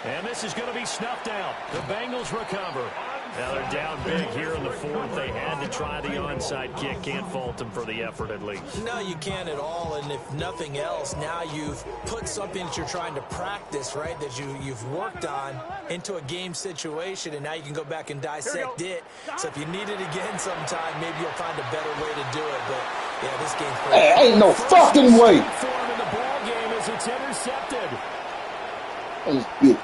And this is going to be snuffed out. The Bengals recover. Now they're down big here in the fourth. They had to try the onside kick. Can't fault them for the effort at least. No, you can't at all. And if nothing else, now you've put something that you're trying to practice, right, that you've worked on into a game situation, and now you can go back and dissect it. So if you need it again sometime, maybe you'll find a better way to do it. But, yeah, this game's pretty Hey, ain't no fucking way. For him in the ball game as it's intercepted. That's good.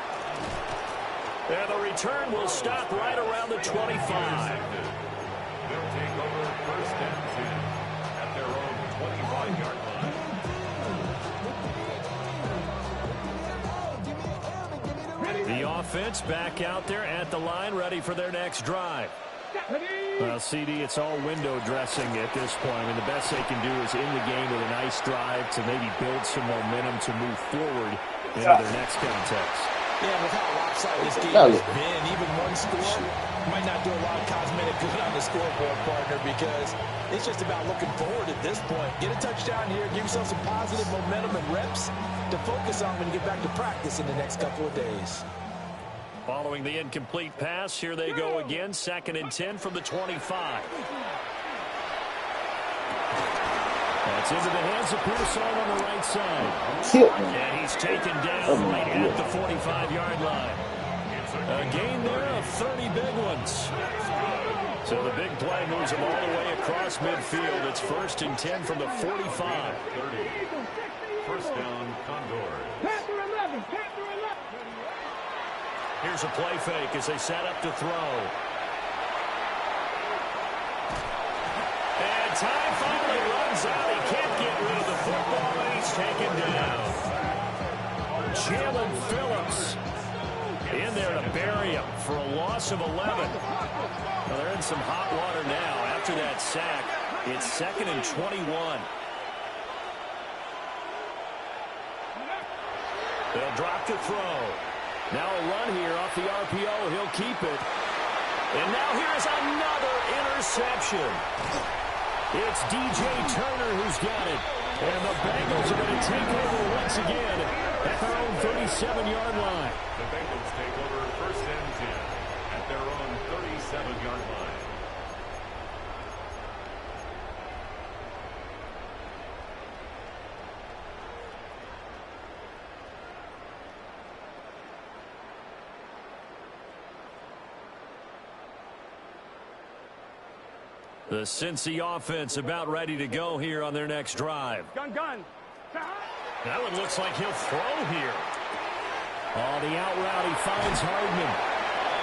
And the return will stop right around the 25. They'll take over first and 10 at their own 25-yard line. The offense back out there at the line, ready for their next drive. Well, CD, it's all window dressing at this point. I mean, the best they can do is in the game with a nice drive to maybe build some momentum to move forward into their next contest. Yeah, with how lopsided this game has been, even one score might not do a lot of cosmetic good on the scoreboard, partner, because it's just about looking forward at this point. Get a touchdown here, give yourself some positive momentum and reps to focus on when you get back to practice in the next couple of days. Following the incomplete pass, here they go again, 2nd and 10 from the 25. That's into the hands of Pearson on the right side. And he's taken down right at the 45-yard line. A gain there of 30 big ones. So the big play moves him all the way across midfield. It's 1st and 10 from the 45. 30. First down, Condors. Here's a play fake as they set up to throw. And time finally runs out. He can't get rid of the football, and he's taken down. Jalen Phillips in there to bury him for a loss of 11. Well, they're in some hot water now. After that sack, it's 2nd and 21. They'll drop to throw. Now a run here off the RPO. He'll keep it. And now here's another interception. It's DJ Turner who's got it. And the Bengals are going to take over once again at their own 37-yard line. The Bengals take over 1st and 10 at their own 37-yard line. The Cincy offense about ready to go here on their next drive. Gun. That one looks like he'll throw here. On the out route, he finds Hardman.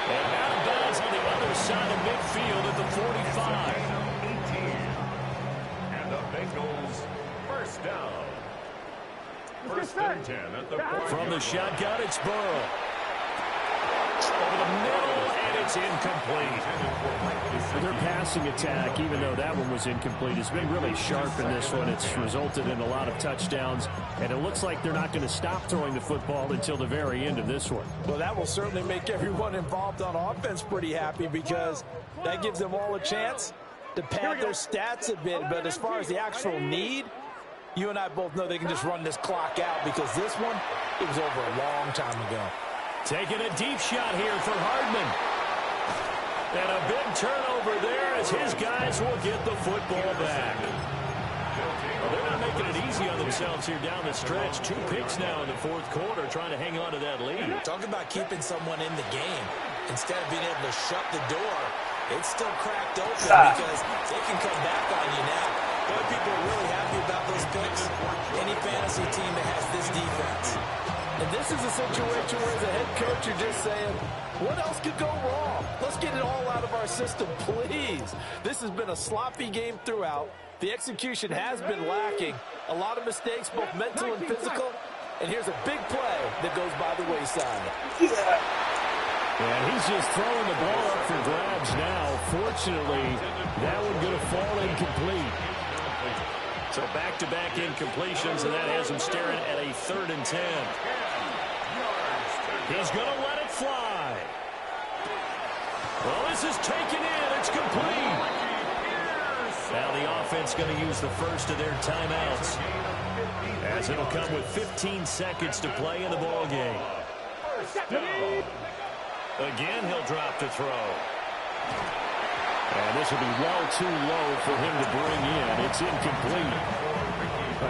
And out of bounds on the other side of midfield at the 45. 18. And the Bengals first down. 1st and 10 at the 40. From the shotgun, it's Burrow. Over the middle, and it's incomplete. Their passing attack, even though that one was incomplete, has been really sharp in this one. It's resulted in a lot of touchdowns, and it looks like they're not going to stop throwing the football until the very end of this one. Well, that will certainly make everyone involved on offense pretty happy because that gives them all a chance to pad their stats a bit. But as far as the actual need, you and I both know they can just run this clock out because this one, it was over a long time ago. Taking a deep shot here for Hardman. And a big turnover there as his guys will get the football back. Well, they're not making it easy on themselves here down the stretch. 2 picks now in the 4th quarter trying to hang on to that lead. Talk about keeping someone in the game. Instead of being able to shut the door, it's still cracked open because they can come back on you now. Boy, people are really happy about those picks. Any fantasy team that has this defense. And this is a situation where as a head coach you're just saying, what else could go wrong? Let's get it all out of our system, please. This has been a sloppy game throughout. The execution has been lacking. A lot of mistakes, both mental and physical. And here's a big play that goes by the wayside. And he's just throwing the ball up for grabs now. Fortunately, that one going to fall incomplete. So back-to-back incompletions, and that has him staring at a 3rd and 10. He's going to let it fly. Well, this is taken in. It's complete. Now the offense going to use the first of their timeouts, as it'll come with 15 seconds to play in the ball game. Again, he'll drop to throw. And this will be well too low for him to bring in. It's incomplete.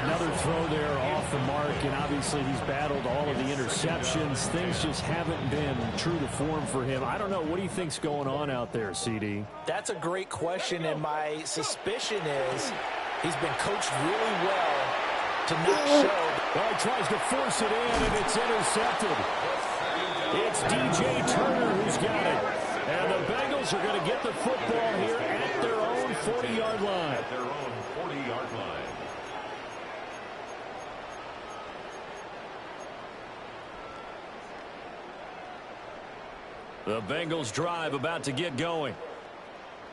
Another throw there off the mark, and obviously he's battled all of the interceptions. Things just haven't been true to form for him. I don't know. What do you think's going on out there, CD? That's a great question, and my suspicion is he's been coached really well to not show. Well, he tries to force it in, and it's intercepted. It's DJ Turner who's got it. And the Bengals are going to get the football here at their own 40-yard line. At their own 40-yard line. The Bengals drive about to get going.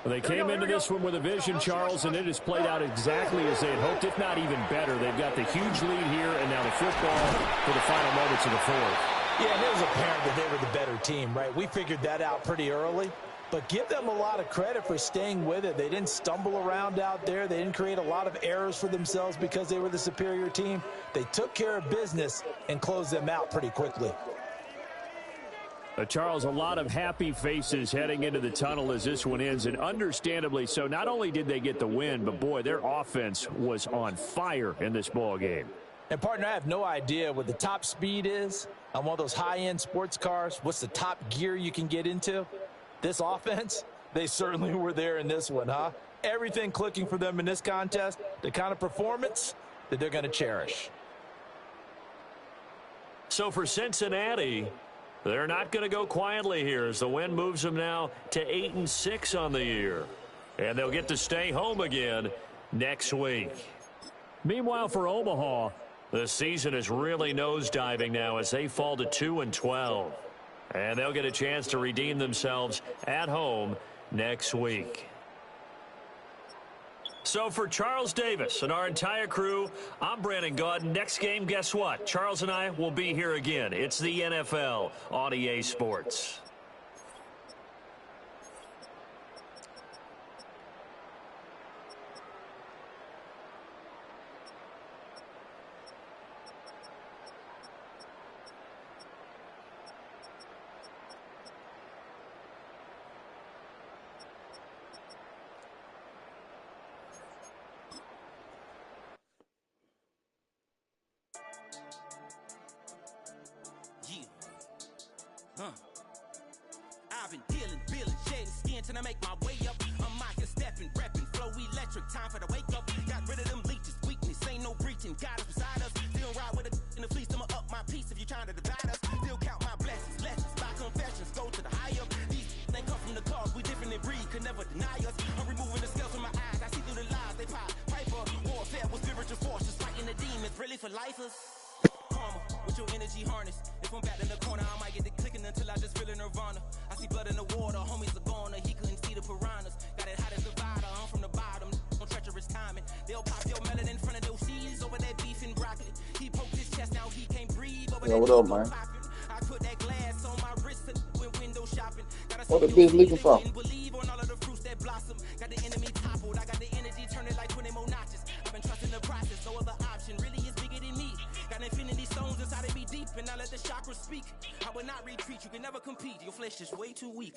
They came into this one with a vision, Charles, and it has played out exactly as they had hoped, if not even better. They've got the huge lead here, and now the football for the final moments of the fourth. Yeah, and it was apparent that they were the better team, right? We figured that out pretty early. But give them a lot of credit for staying with it. They didn't stumble around out there. They didn't create a lot of errors for themselves because they were the superior team. They took care of business and closed them out pretty quickly. Charles, a lot of happy faces heading into the tunnel as this one ends, and understandably so. Not only did they get the win, but, boy, their offense was on fire in this ball game. And, partner, I have no idea what the top speed is on one of those high-end sports cars. What's the top gear you can get into? This offense, they certainly were there in this one, huh? Everything clicking for them in this contest, the kind of performance that they're going to cherish. So for Cincinnati, they're not going to go quietly here as the win moves them now to 8-6 on the year. And they'll get to stay home again next week. Meanwhile, for Omaha, the season is really nosediving now as they fall to 2-12. And they'll get a chance to redeem themselves at home next week. So for Charles Davis and our entire crew, I'm Brandon Gaudin. Next game, guess what? Charles and I will be here again. It's the NFL on EA Sports. I've been dealing, shedding skin till I make my way up. I'm mocking, stepping, repping, flow electric, time for the wake up. Got rid of them leeches, weakness, ain't no breaching. God is beside us, still ride with a in the fleece, I'ma up my piece if you trying to divide us. Still count my blessings, lessons, by confessions, go to the higher. These they come from the cause, we different in breed, could never deny us. I'm removing the scales from my eyes, I see through the lies, they pop. Piper, warfare with spiritual forces, fighting the demons, really for lifers. Karma, with your energy harness. If I'm back in the corner, I might get the clicking until I just feel a nirvana. I see blood in the water, homies are gone, he couldn't see the piranhas. Got it hot as a divider, I'm from the bottom, on treacherous timing. They'll pop your melon in front of those seeds over that beef and broccoli. He poked his chest, now he can't breathe over that. What up, man? I put that glass on my wrist and went window shopping. What the bitch leaking from? Believe on all of the fruits that blossom. Got the enemy toppled, I got the energy turning like 20 more notches. I've been trusting the process, no other option really is bigger than me. Got infinity stones inside of me deep, and I let the chakras speak. I will not retreat, you can never compete. Your flesh is way too weak.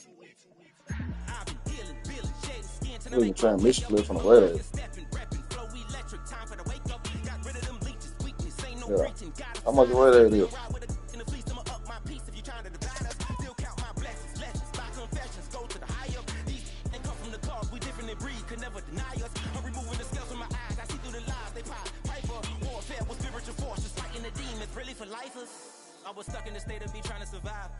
I've been dealing, shedding skin till I make my way up. From the way. Stepping, repping, flow electric, time for the wake up. Got rid of them leeches, weakness, ain't no breaching. How much way that is? In the fleece, I'ma up my piece if you trying to divide us. Still count my blessings, lessons, by confessions, go to the higher. These ain't come from the cause, we different in breed, could never deny us. I'm removing the scales from my eyes, I see through the lies, they pop. Piper, warfare with spiritual forces, fighting the demons, really for lifers. I was stuck in the state of me trying to survive.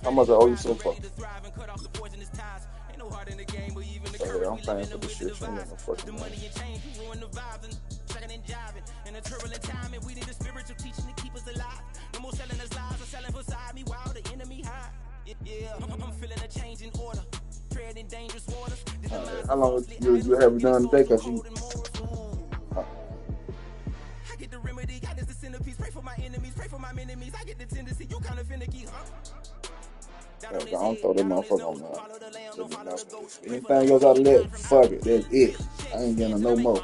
How much I owe you so far? Ain't no heart in the game, but even the courage I'm paying for this shit. the money and change, you ruin the vibes and checking and jiving. In a turbulent time, and we need a spiritual teaching to keep us alive. No more selling us lies or selling beside me while the enemy high. Yeah, I'm feeling a change in order. Treading dangerous waters. How long you have done today? Cause you centerpiece. Pray for my enemies, pray for my enemies. I get the tendency, you kind of finicky, huh? I don't throw that motherfucker on there. Anything else out of that, fuck it. That's it. I ain't getting no more.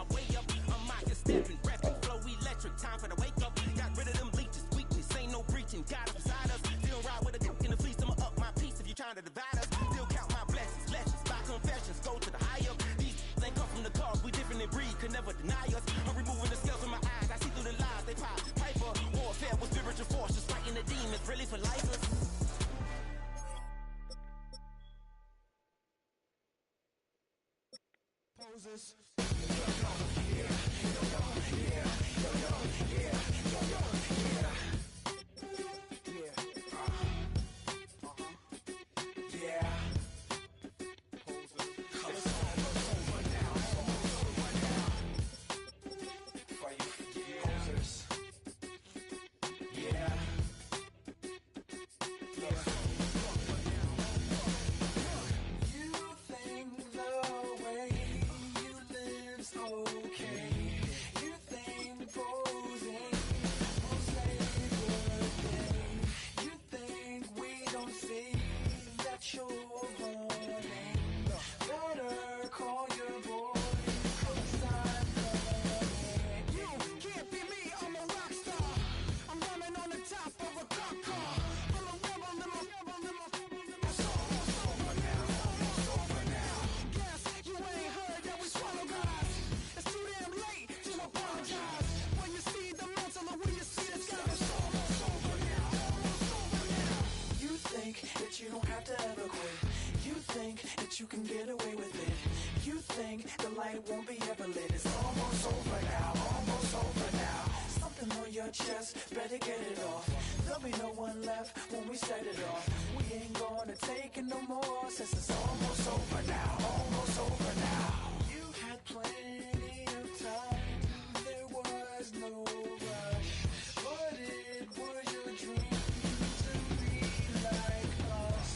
You can get away with it. You think the light won't be ever lit. It's almost over now, almost over now. Something on your chest, better get it off. There'll be no one left when we set it off. We ain't gonna take it no more, since it's almost over now, almost over now. You had plenty of time, there was no rush, but it was your dream to be like us.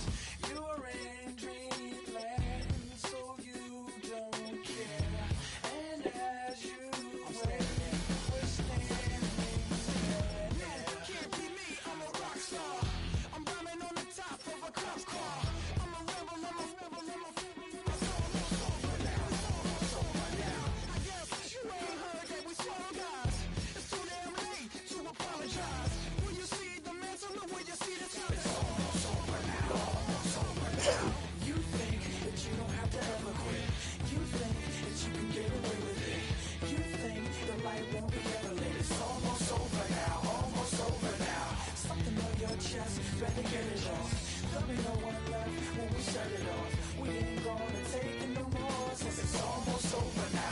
You're in dreamland, so you don't care. And as you wait, we're standing there. Can't be me, I'm a rock star. I'm rhyming on the top of a cop car. I'm a rebel, I'm a rebel, I'm a it's almost over now, it's almost over now. I guess you ain't heard that we swung guys. It's too damn late to apologize. When you see the mantle, look where you see the sun. It's almost over now, almost over now. You think that you don't have to ever quit. You think that you can get away with it. You think the light won't be ever lit. It's almost over now, almost over now. Something on your chest, better get it off. There'll be no one left when we set it off. We ain't gonna take it no more, since it's almost over now.